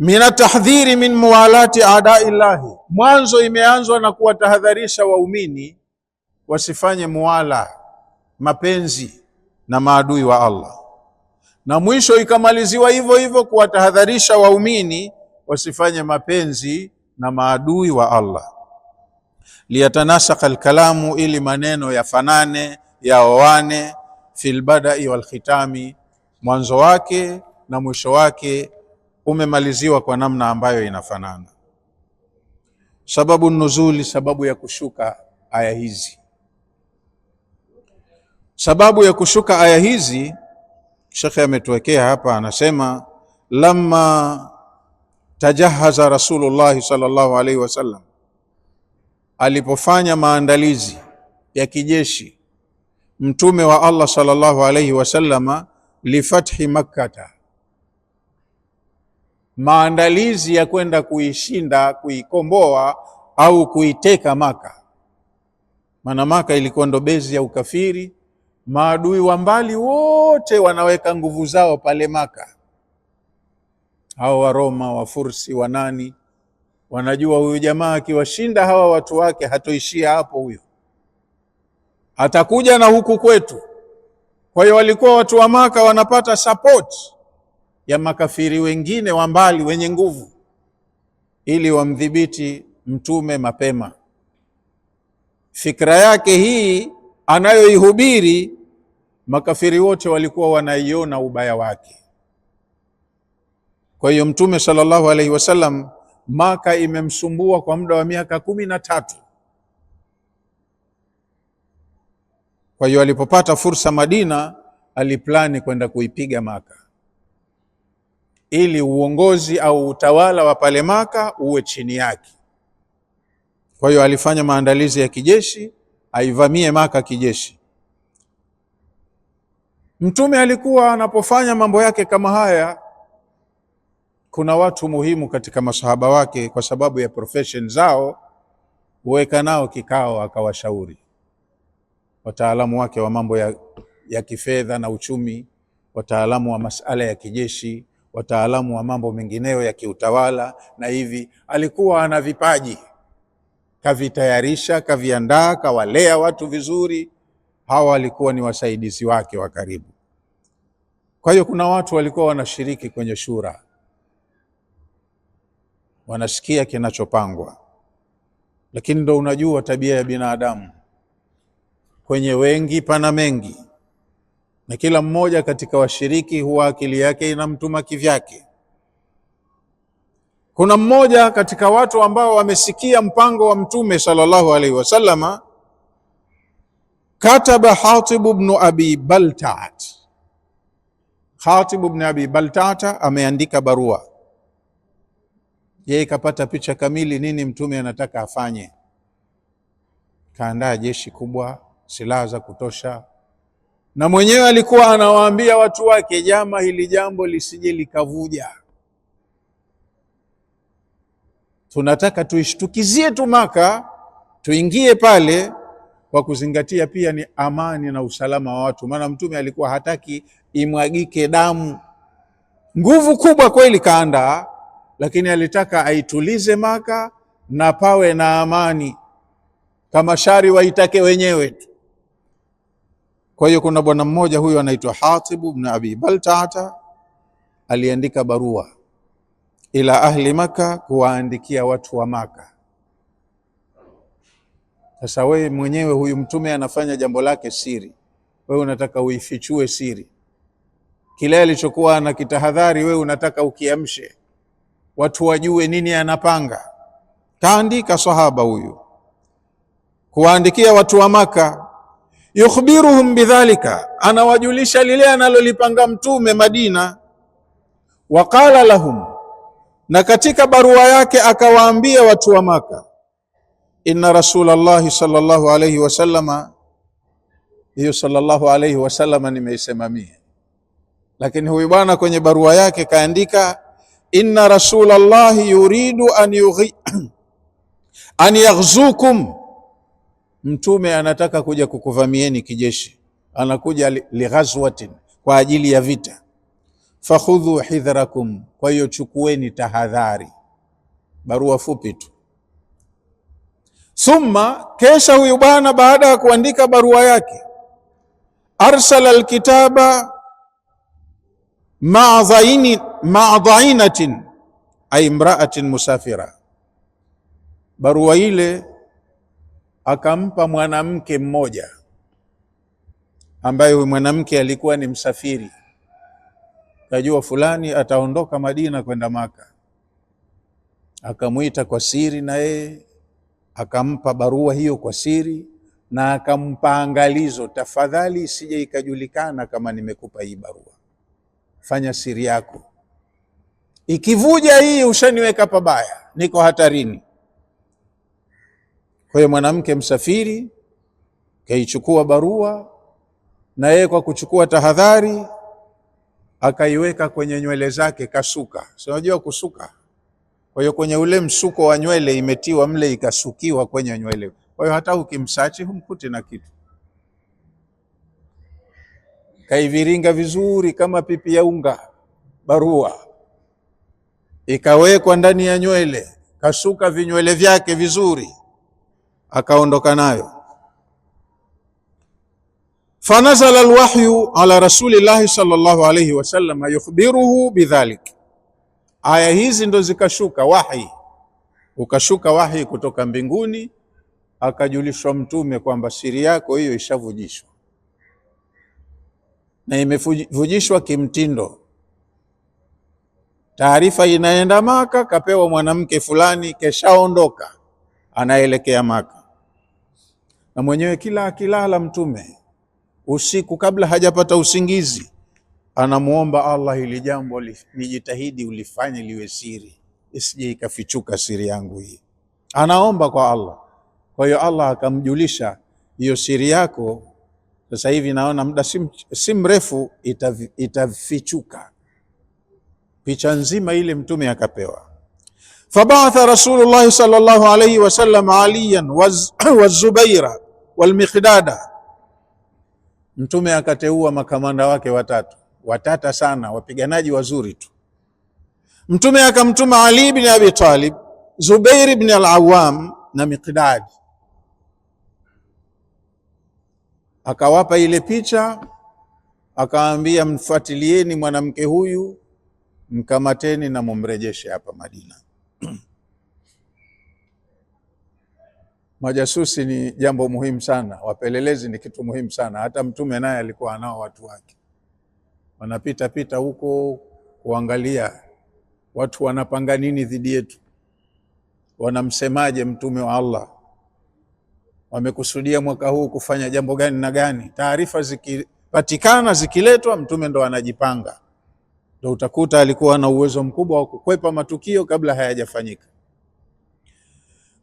Mina tahdhiri min muwalati adaillahi, mwanzo imeanzwa na kuwatahadharisha waumini wasifanye muwala, mapenzi na maadui wa Allah, na mwisho ikamaliziwa hivyo hivyo kuwatahadharisha waumini wasifanye mapenzi na maadui wa Allah. Liyatanasaka alkalamu, ili maneno yafanane, yaoane, fil badai wal khitami, mwanzo wake na mwisho wake umemaliziwa kwa namna ambayo inafanana. Sababu nuzuli, sababu ya kushuka aya hizi. Sababu ya kushuka aya hizi Shekhe ametuwekea hapa, anasema lamma tajahaza Rasulullah sallallahu alaihi wasallam, alipofanya maandalizi ya kijeshi mtume wa Allah sallallahu alaihi wasallama, lifathi Makkata, maandalizi ya kwenda kuishinda, kuikomboa au kuiteka Maka. Maana Maka ilikuwa ndo bezi ya ukafiri, maadui wa mbali wote wanaweka nguvu zao pale Maka. Hao wa Roma, wa Fursi, wa nani, wanajua huyu jamaa akiwashinda hawa watu wake hatoishia hapo, huyo atakuja na huku kwetu. Kwa hiyo walikuwa watu wa Maka wanapata support ya makafiri wengine wa mbali wenye nguvu, ili wamdhibiti mtume mapema. Fikra yake hii anayoihubiri, makafiri wote walikuwa wanaiona ubaya wake. Kwa hiyo mtume sallallahu alaihi wasallam, Maka imemsumbua kwa muda wa miaka 13. Kwa hiyo alipopata fursa Madina, aliplani kwenda kuipiga Maka, ili uongozi au utawala wa pale Maka uwe chini yake. Kwa hiyo alifanya maandalizi ya kijeshi, aivamie Maka kijeshi. Mtume alikuwa anapofanya mambo yake kama haya, kuna watu muhimu katika masahaba wake, kwa sababu ya profession zao, huweka nao kikao akawashauri. Wataalamu wake wa mambo ya kifedha na uchumi, wataalamu wa masala ya kijeshi, wataalamu wa mambo mengineyo ya kiutawala na hivi. Alikuwa ana vipaji, kavitayarisha, kaviandaa, kawalea watu vizuri. Hawa walikuwa ni wasaidizi wake wa karibu. Kwa hiyo kuna watu walikuwa wanashiriki kwenye shura, wanasikia kinachopangwa. Lakini ndo unajua tabia ya binadamu, kwenye wengi pana mengi, na kila mmoja katika washiriki huwa akili yake inamtuma kivyake. Kuna mmoja katika watu ambao wamesikia mpango wa mtume sallallahu alaihi wasallama, kataba Hatib ibn Abi Baltaat. Hatib ibn Abi Baltaat ameandika barua, yeye kapata picha kamili nini mtume anataka afanye. Kaandaa jeshi kubwa, silaha za kutosha, na mwenyewe alikuwa anawaambia watu wake, jama, hili jambo lisije likavuja, tunataka tuishtukizie tu Maka, tuingie pale, kwa kuzingatia pia ni amani na usalama wa watu. Maana mtume alikuwa hataki imwagike damu. Nguvu kubwa kweli kaandaa, lakini alitaka aitulize Maka na pawe na amani, kama shari waitake wenyewe tu. Kwa hiyo kuna bwana mmoja huyo anaitwa Hatib ibn Abi Baltaata, aliandika barua ila ahli Maka, kuwaandikia watu wa Maka. Sasa wewe mwenyewe, huyu mtume anafanya jambo lake siri, wewe unataka uifichue siri. Kile alichokuwa anakitahadhari, wewe unataka ukiamshe watu wajue nini anapanga. Kaandika sahaba huyu kuwaandikia watu wa Maka, yukhbiruhum bidhalika, anawajulisha lile analolipanga mtume Madina. Waqala lahum, na katika barua yake akawaambia watu wa Maka, inna Rasulullah sallallahu alayhi wasallama. Hiyo sallallahu alayhi wasallama nimeisema mie, lakini huyu bwana kwenye barua yake kaandika, inna Rasulullah yuridu an yaghzukum, mtume anataka kuja kukuvamieni kijeshi, anakuja lighazwatin, kwa ajili ya vita. fakhudhu hidhrakum, kwa hiyo chukueni tahadhari. Barua fupi tu. Thumma, kesha huyu bwana baada ya kuandika barua yake, arsala alkitaba ma'a dhainatin ay imra'atin musafira. Barua ile akampa mwanamke mmoja ambaye huyu mwanamke alikuwa ni msafiri, kajua fulani ataondoka Madina kwenda Maka, akamwita kwa siri na yeye akampa barua hiyo kwa siri, na akampa angalizo, tafadhali isije ikajulikana kama nimekupa hii barua, fanya siri yako, ikivuja hii ushaniweka pabaya, niko hatarini. Kwa hiyo mwanamke msafiri kaichukua barua, na yeye kwa kuchukua tahadhari akaiweka kwenye nywele zake, kasuka. Si unajua kusuka? Kwa hiyo kwenye ule msuko wa nywele imetiwa mle, ikasukiwa kwenye nywele. Kwa hiyo hata ukimsachi humkuti na kitu. Kaiviringa vizuri kama pipi ya unga barua, ikawekwa ndani ya nywele, kasuka vinywele vyake vizuri, akaondoka nayo. Fanazala alwahyu ala rasulillahi sallallahu alayhi wasallam yukhbiruhu bidhalik. Aya hizi ndo zikashuka wahi, ukashuka wahi kutoka mbinguni, akajulishwa mtume kwamba siri yako hiyo ishavujishwa, na imevujishwa kimtindo. Taarifa inaenda Maka, kapewa mwanamke fulani, keshaondoka anaelekea Maka, na mwenyewe kila akilala mtume usiku kabla hajapata usingizi anamuomba Allah, hili jambo nijitahidi ulifanye liwe siri, isije ikafichuka siri yangu hii. Anaomba kwa Allah. Kwa hiyo Allah akamjulisha, hiyo siri yako sasa hivi naona muda si mrefu itafichuka. Picha nzima ile mtume akapewa. Fabaatha Rasulullah sallallahu alayhi wasallam Aliyan wa Zubaira wal Miqdada. Mtume akateua makamanda wake watata sana, wapiganaji wazuri tu. Mtume akamtuma Ali ibn Abi Talib, Zubair ibn al-Awwam na Miqdad. Akawapa ile picha, akawaambia mfuatilieni mwanamke huyu, mkamateni na mumrejeshe hapa Madina. Majasusi ni jambo muhimu sana, wapelelezi ni kitu muhimu sana. Hata mtume naye alikuwa anao watu wake, wanapita pita huko kuangalia watu wanapanga nini dhidi yetu, wanamsemaje mtume wa Allah, wamekusudia mwaka huu kufanya jambo gani na gani. Taarifa zikipatikana, zikiletwa, mtume ndo anajipanga. Ndo utakuta alikuwa na uwezo mkubwa wa kukwepa matukio kabla hayajafanyika.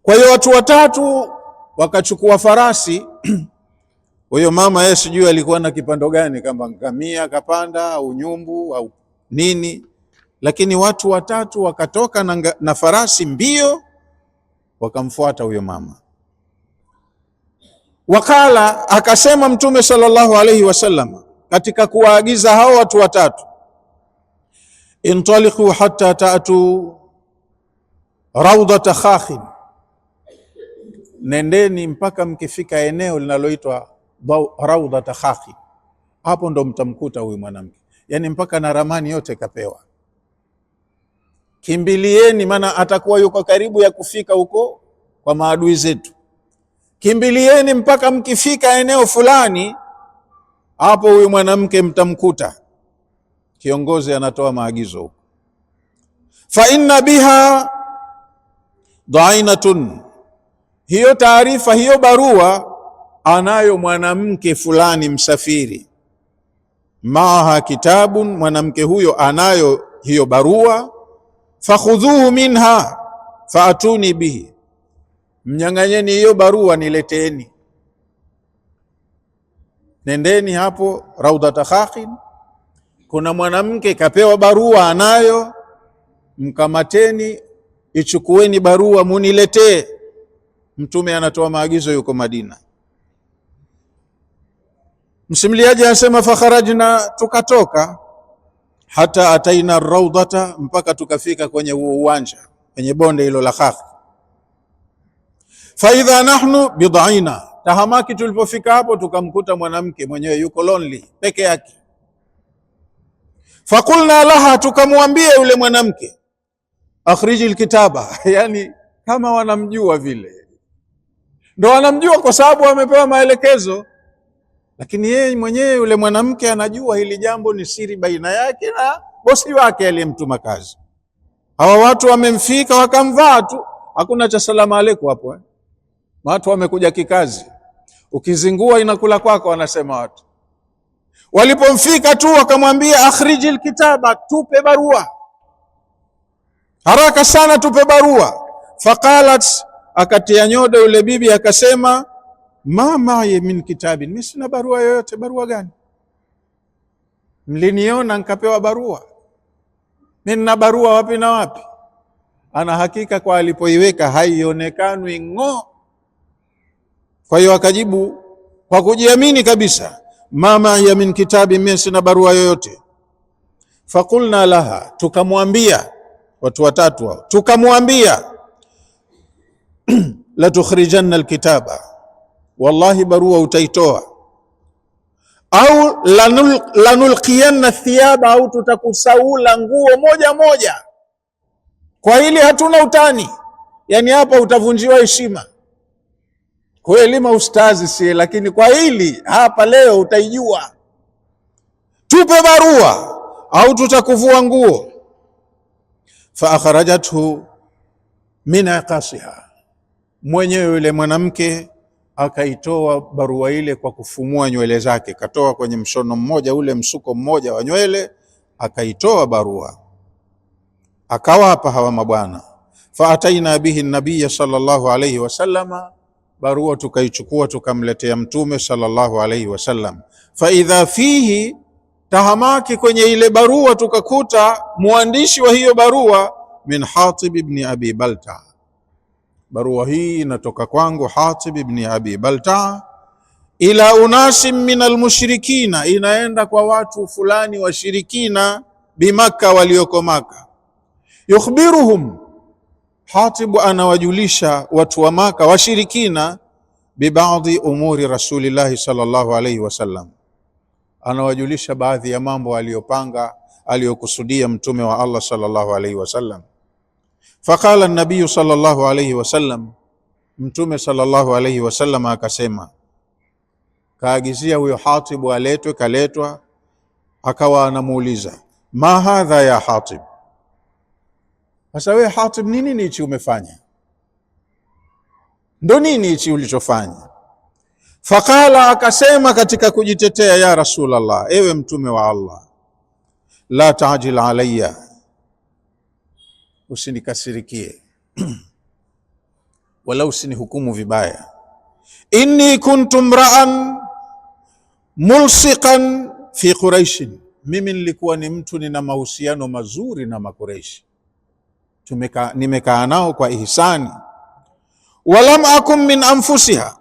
Kwa hiyo watu watatu wakachukua farasi. Huyo mama yeye sijui alikuwa na kipando gani, kama ngamia kapanda au nyumbu au nini, lakini watu watatu wakatoka na farasi mbio, wakamfuata huyo mama. Wakala, akasema mtume sallallahu alayhi wasallam katika kuwaagiza hao watu watatu, intaliqu hatta ta'tu rawdata khakhin, nendeni mpaka mkifika eneo linaloitwa rawdata khakhin, hapo ndo mtamkuta huyu mwanamke. Yani mpaka na ramani yote kapewa, kimbilieni, maana atakuwa yuko karibu ya kufika huko kwa maadui zetu. Kimbilieni mpaka mkifika eneo fulani, hapo huyu mwanamke mtamkuta. Kiongozi anatoa maagizo huko. Fa inna biha dhainatun, hiyo taarifa, hiyo barua anayo mwanamke fulani msafiri. Maaha kitabun, mwanamke huyo anayo hiyo barua. Fakhudhuhu minha faatuni bihi, mnyang'anyeni hiyo barua nileteni. Nendeni hapo Raudhata Khakhin, kuna mwanamke kapewa barua anayo, mkamateni, ichukueni barua muniletee. Mtume anatoa maagizo, yuko Madina. Msimuliaji anasema fakharajna, tukatoka. hata ataina raudhata, mpaka tukafika kwenye uwanja, kwenye bonde hilo la Khakh. Fa idha nahnu bid'ina, tahamaki, tulipofika hapo tukamkuta mwanamke mwenyewe yuko lonely peke yake. Fakulna laha, tukamwambia yule mwanamke, akhriji alkitaba yani kama wanamjua vile, ndo wanamjua kwa sababu wamepewa maelekezo, lakini yeye mwenyewe yule mwanamke anajua hili jambo ni siri baina yake na bosi wake aliyemtuma kazi. Hawa watu wamemfika wakamvaa tu, hakuna cha salamu aleikum hapo Watu wamekuja kikazi, ukizingua inakula kwako, wanasema watu. Walipomfika tu wakamwambia akhriji alkitaba, tupe barua haraka sana, tupe barua. Faqalat, akatia nyodo yule bibi akasema, ma ma'i min kitabin, mimi sina barua yoyote. Barua gani? Mliniona nikapewa barua? Mimi nina barua wapi na wapi? Ana hakika kwa alipoiweka haionekani ng'o. Kwa hiyo akajibu kwa kujiamini kabisa, ma ma'i min kitabin, mimi sina barua yoyote. Fakulna laha, tukamwambia, watu watatu hao, tukamwambia la tukhrijanna alkitaba, wallahi barua utaitoa, au lanulqiyanna thiyaba, au tutakusaula nguo moja moja. Kwa hili hatuna utani, yani hapa utavunjiwa heshima. Kwa elimu ustazi si, lakini kwa hili hapa leo utaijua. Tupe barua au tutakuvua nguo. Fa akhrajathu min aqasiha, mwenyewe yule mwanamke akaitoa barua ile kwa kufumua nywele zake, katoa kwenye mshono mmoja ule msuko mmoja wa nywele, akaitoa barua akawapa hawa mabwana. Fa ataina bihi nabiy sallallahu alayhi wasallama, barua tukaichukua tukamletea mtume sallallahu alayhi wasallam. Fa idha fihi, tahamaki kwenye ile barua tukakuta mwandishi wa hiyo barua min Hatib ibn Abi Balta. Barua hii inatoka kwangu Hatib ibn Abi Balta, ila unasim min almushrikina, inaenda kwa watu fulani washirikina, bimakka, walioko Maka. Yukhbiruhum, Hatib anawajulisha watu wa Maka washirikina, bibadhi umuri rasulillahi sallallahu alayhi wasallam, anawajulisha baadhi ya mambo aliyopanga, aliyokusudia mtume wa Allah sallallahu alayhi wasallam. Faqala an-nabiy sallallahu alayhi wasallam, mtume sallallahu alayhi wasallam akasema, kaagizia huyo Hatib aletwe, kaletwa, akawa anamuuliza, ma hadha ya Hatib, sasa wewe Hatib nini hichi umefanya? Ndo nini hichi ulichofanya? Faqala, akasema katika kujitetea, ya Rasulullah, ewe mtume wa Allah, la taajil alayya, usinikasirikie wala usinihukumu vibaya. Inni kuntu mra'an mulsiqan fi Quraish, mimi nilikuwa ni mtu nina mahusiano mazuri na Makureishi, nimekaa nao kwa ihsani. Walam akun min anfusiha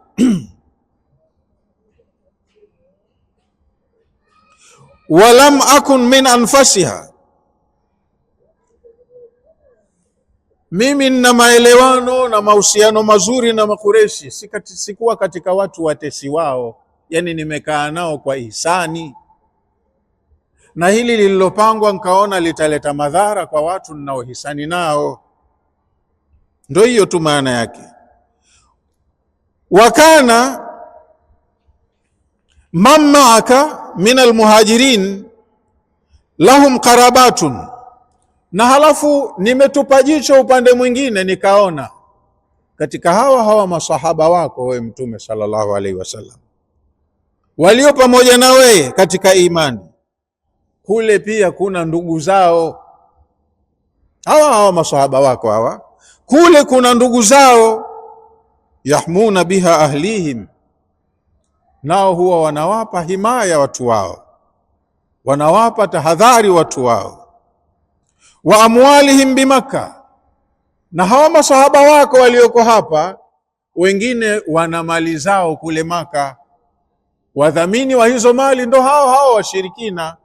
walam akun min anfasiha, mimi nina maelewano na mahusiano mazuri na Makureishi, sikuwa katika watu watesi wao, yani nimekaa nao kwa ihsani, na hili lililopangwa nkaona litaleta madhara kwa watu ninaohisani nao. Ndio hiyo tu maana yake. Wakana man maaka min almuhajirin lahum qarabatun, na halafu nimetupa jicho upande mwingine, nikaona katika hawa masahaba wako wewe mtume sallallahu alaihi wasallam, walio pamoja na wewe katika imani, kule pia kuna ndugu zao. Hawa masahaba wako hawa, kule kuna ndugu zao, yahmuna biha ahlihim, nao huwa wanawapa himaya watu wao, wanawapa tahadhari watu wao. Wa amwalihim bimakka, na hawa masahaba wako walioko hapa, wengine wana mali zao kule Maka, wadhamini wa hizo mali ndo hao washirikina.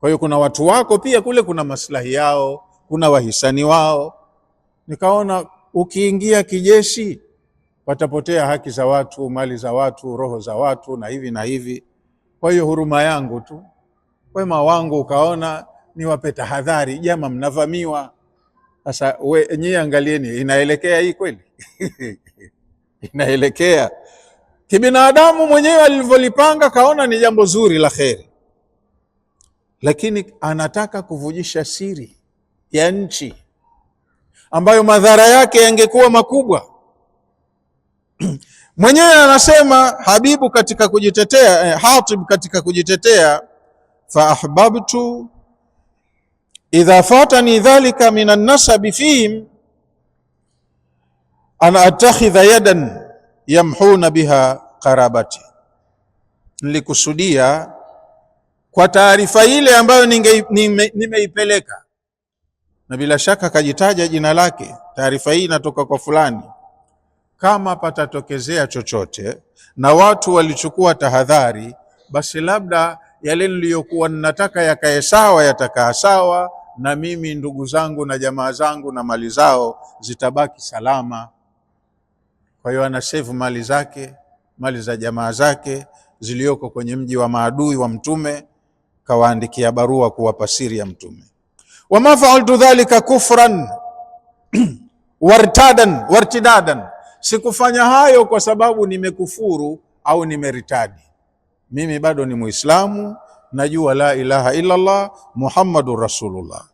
Kwa hiyo kuna watu wako pia kule, kuna maslahi yao, kuna wahisani wao. Nikaona ukiingia kijeshi patapotea haki za watu, mali za watu, roho za watu na hivi na hivi. Kwa hiyo huruma yangu tu, wema wangu, ukaona niwape tahadhari, jamaa mnavamiwa. Sasa nyie angalieni, inaelekea hii kweli? Inaelekea kibinadamu mwenyewe alivyolipanga, kaona ni jambo zuri la kheri, lakini anataka kuvujisha siri ya nchi ambayo madhara yake yangekuwa makubwa. Mwenyewe anasema Habibu katika kujitetea, Hatib katika kujitetea, fa ahbabtu idha fatani dhalika min an-nasabi fihim an attakhidha yadan yamhuna biha qarabati. Nilikusudia kwa taarifa ile ambayo nimeipeleka, na bila shaka kajitaja jina lake, taarifa hii inatoka kwa fulani, kama patatokezea chochote na watu walichukua tahadhari, basi labda yale niliyokuwa ninataka yakae sawa yatakaa sawa, na mimi ndugu zangu na jamaa zangu na mali zao zitabaki salama. Kwa hiyo anasevu mali zake, mali za jamaa zake zilioko kwenye mji wa maadui wa Mtume, kawaandikia barua kuwapa siri ya Mtume. Wama fa'altu dhalika kufran wartidadan, sikufanya hayo kwa sababu nimekufuru au nimeritadi. Mimi bado ni Muislamu, najua la ilaha illa Allah Muhammadur Rasulullah.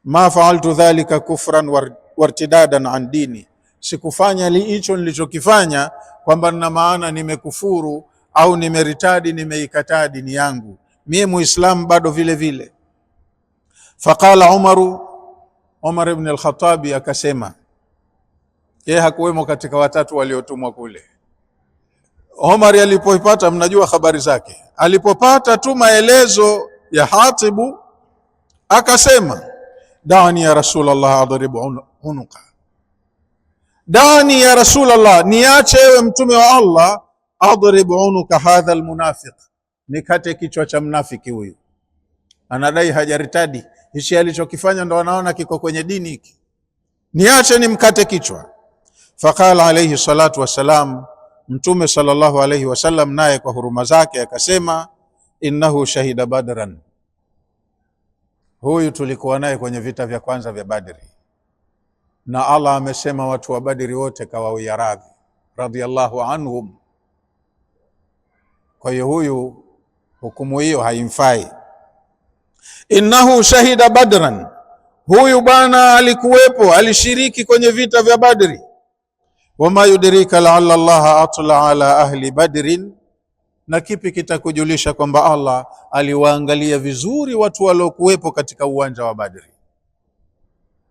Ma fa'altu dhalika kufran wartidadan an dini, sikufanya hicho nilichokifanya kwamba nina maana nimekufuru au nimeritadi, nimeikataa dini yangu. Mie Muislamu bado vile vile. Faqala Umar ibn al-Khattabi akasema, yeye hakuwemo katika watatu waliotumwa kule. Umar alipoipata, mnajua habari zake, alipopata tu maelezo ya Hatibu akasema, dani ya Rasulullah adribu unuka, dani ya Rasulullah, niache ewe mtume wa Allah, adribu unuka hadha almunafiq, nikate kichwa cha mnafiki huyu, anadai hajaritadi, hichi alichokifanya ndo anaona kiko kwenye dini hiki, niache nimkate kichwa. Faqala alayhi salatu wassalam, Mtume sallallahu alayhi wasallam naye kwa huruma zake akasema, innahu shahida badran, huyu tulikuwa naye kwenye vita vya kwanza vya Badri, na Allah amesema watu wa Badri wote kawawia radhi, radhiyallahu anhum. Kwa hiyo huyu hukumu hiyo haimfai. Innahu shahida badran, huyu bwana alikuwepo, alishiriki kwenye vita vya Badri. Wama yudrika la'alla Allah atla ala ahli badrin, na kipi kitakujulisha kwamba Allah aliwaangalia vizuri watu waliokuwepo katika uwanja wa Badri.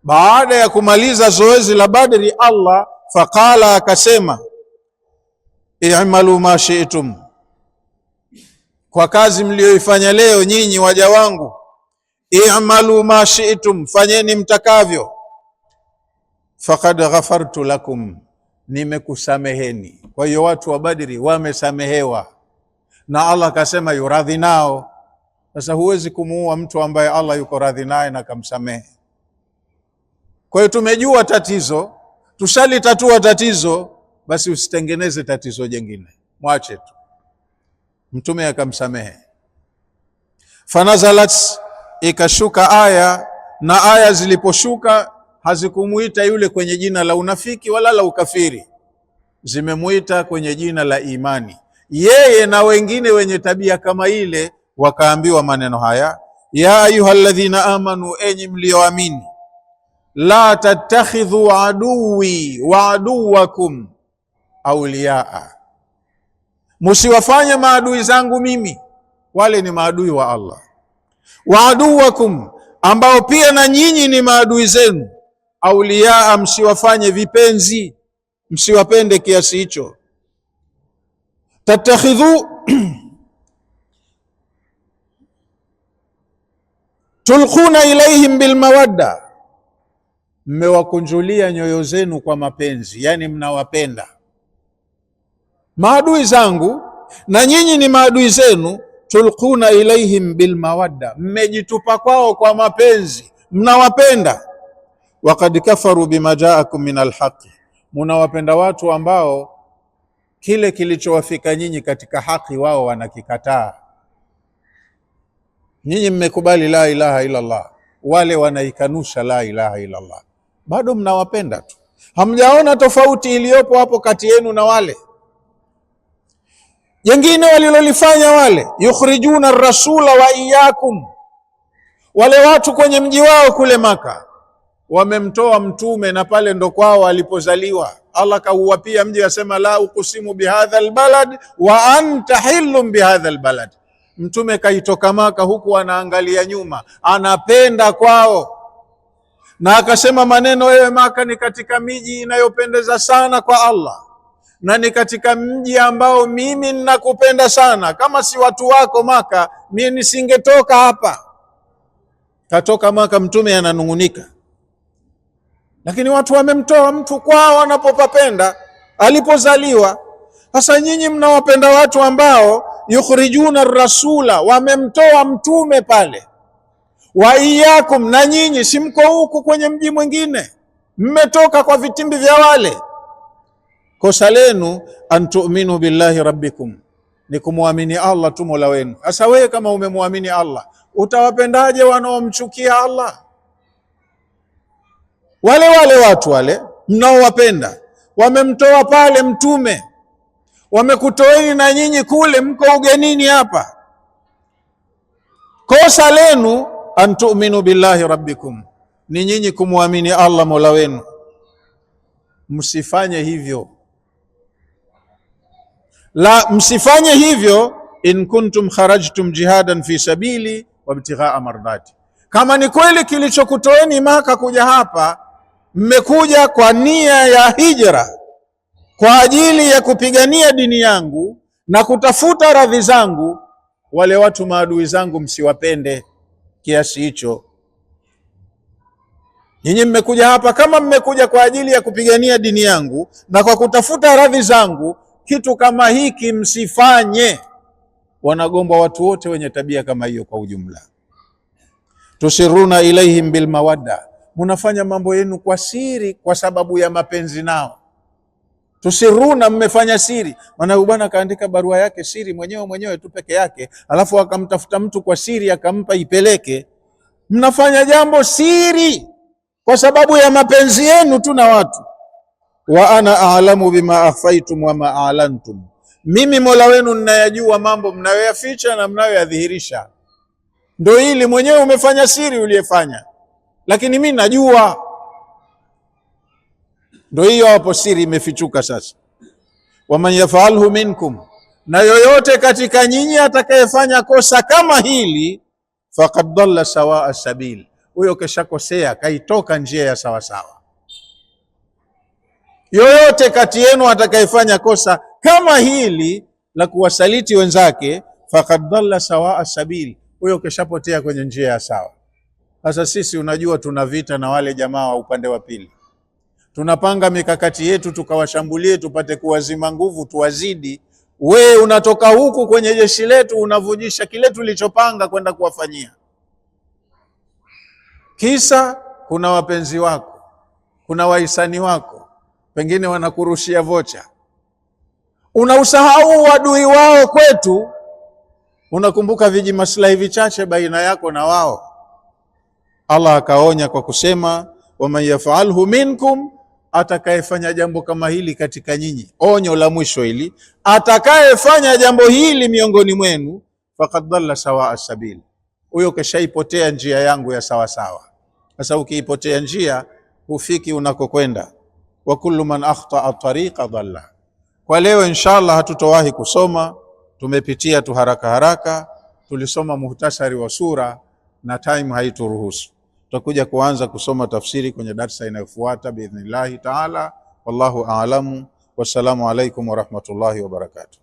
Baada ya kumaliza zoezi la Badri, Allah faqala, akasema, i'malu ma shi'tum, kwa kazi mlioifanya leo nyinyi waja wangu, i'malu ma shi'tum, fanyeni mtakavyo, faqad ghafartu lakum, nimekusameheni. Kwa hiyo watu wa Badri wamesamehewa na Allah akasema yuradhi nao. Sasa huwezi kumuua mtu ambaye Allah yuko radhi naye na kamsamehe. Kwa hiyo tumejua tatizo, tushalitatua tatizo, basi usitengeneze tatizo jingine, mwache tu. Mtume akamsamehe. Fanazalat, ikashuka aya, na aya ziliposhuka hazikumuita yule kwenye jina la unafiki wala la ukafiri, zimemuita kwenye jina la imani. Yeye na wengine wenye tabia kama ile wakaambiwa maneno haya, ya ayyuhalladhina amanu, enyi mlioamini, la tattakhidhu aduwi wa aduwakum awliyaa, musiwafanye maadui zangu mimi, wale ni maadui wa Allah, wa aduwakum, ambao pia na nyinyi ni maadui zenu, awliyaa, msiwafanye vipenzi, msiwapende kiasi hicho. Tattakhidhu tulquna ilaihim bilmawadda, mmewakunjulia nyoyo zenu kwa mapenzi, yani mnawapenda maadui zangu na nyinyi ni maadui zenu. tulquna ilaihim bilmawadda, mmejitupa kwao kwa mapenzi, mnawapenda. Waqad kafaru bima jaakum min alhaqi, munawapenda watu ambao kile kilichowafika nyinyi katika haki wao wanakikataa. Nyinyi mmekubali la ilaha illa Allah, wale wanaikanusha la ilaha illa Allah, bado mnawapenda tu. Hamjaona tofauti iliyopo hapo kati yenu na wale jengine walilolifanya wale? Yukhrijuna rasula wa iyakum, wale watu kwenye mji wao kule Maka wamemtoa mtume, na pale ndo kwao alipozaliwa. Allah kauwapia mji, asema la uqsimu bihadha albalad wa anta hillum bihadha albalad. Mtume kaitoka Maka huku anaangalia nyuma, anapenda kwao, na akasema maneno, wewe Maka ni katika miji inayopendeza sana kwa Allah, na ni katika mji ambao mimi ninakupenda sana. Kama si watu wako Maka, mimi nisingetoka hapa. Katoka Maka mtume ananungunika, lakini watu wamemtoa mtu kwao wanapopapenda, alipozaliwa. Sasa nyinyi mnawapenda watu ambao yukhrijuna rasula, wamemtoa mtume pale, wa iyakum, na nyinyi si mko huku kwenye mji mwingine, mmetoka kwa vitimbi vya wale. Kosa lenu antu'minu billahi rabbikum, ni kumwamini Allah tu mola wenu. Sasa wewe kama umemwamini Allah, utawapendaje wanaomchukia Allah? Wale watu wale mnaowapenda wamemtoa pale mtume, wamekutoeni na nyinyi kule, mko ugenini hapa. Kosa lenu antu'minu billahi rabbikum, ni nyinyi kumwamini Allah mola wenu. Msifanye hivyo, la, msifanye hivyo. In kuntum kharajtum jihadan fi sabili wabtighaa mardati, kama ni kweli kilichokutoeni Maka kuja hapa, mmekuja kwa nia ya hijra kwa ajili ya kupigania dini yangu na kutafuta radhi zangu, wale watu maadui zangu msiwapende kiasi hicho. Nyinyi mmekuja hapa kama mmekuja kwa ajili ya kupigania dini yangu na kwa kutafuta radhi zangu, kitu kama hiki msifanye. Wanagomba watu wote wenye tabia kama hiyo kwa ujumla. Tusiruna ilaihim bilmawadda, munafanya mambo yenu kwa siri kwa sababu ya mapenzi nao. Tusiruna, mmefanya siri. Maana bwana kaandika barua yake siri mwenyewe tu peke yake, alafu akamtafuta mtu kwa siri akampa ipeleke. Mnafanya jambo siri kwa sababu ya mapenzi yenu tu na watu. Wa ana a'lamu bima akhfaytum wa ma a'lantum, mimi mola wenu ninayajua mambo mnayoyaficha na mnayoyadhihirisha. Ndio hili mwenyewe umefanya siri uliyefanya, lakini mimi najua. Ndio hiyo hapo, siri imefichuka sasa. Waman yafalhu minkum, na yoyote katika nyinyi atakayefanya kosa kama hili, faqad dalla sawaa sabil, huyo keshakosea, kaitoka njia ya sawasawa. Yoyote kati yenu atakayefanya kosa kama hili la kuwasaliti wenzake, faqad dalla sawaa sabil, huyo keshapotea kwenye njia ya sawa. Sasa sisi unajua tuna vita na wale jamaa wa upande wa pili, tunapanga mikakati yetu tukawashambulie, tupate kuwazima nguvu, tuwazidi. We unatoka huku kwenye jeshi letu unavujisha kile tulichopanga kwenda kuwafanyia. Kisa kuna wapenzi wako, kuna wahisani wako, pengine wanakurushia vocha. Unausahau adui wao kwetu, unakumbuka viji maslahi vichache baina yako na wao. Allah akaonya kwa kusema, waman yafalhu minkum, atakayefanya jambo kama hili katika nyinyi, onyo la mwisho hili, atakayefanya jambo hili miongoni mwenu, faqad dalla sawaa sabil, huyo keshaipotea njia yangu ya sawa sawa. Sasa ukiipotea njia hufiki unakokwenda. Wa kullu man akhtaa tariqa dalla. Kwa leo inshallah hatutowahi kusoma, tumepitia tu haraka haraka, tulisoma muhtasari wa sura na time haituruhusu. Tutakuja kuanza kusoma tafsiri kwenye darsa inayofuata biidhnillahi taala. Wallahu a'lamu. Wassalamu alaikum warahmatullahi wabarakatuh.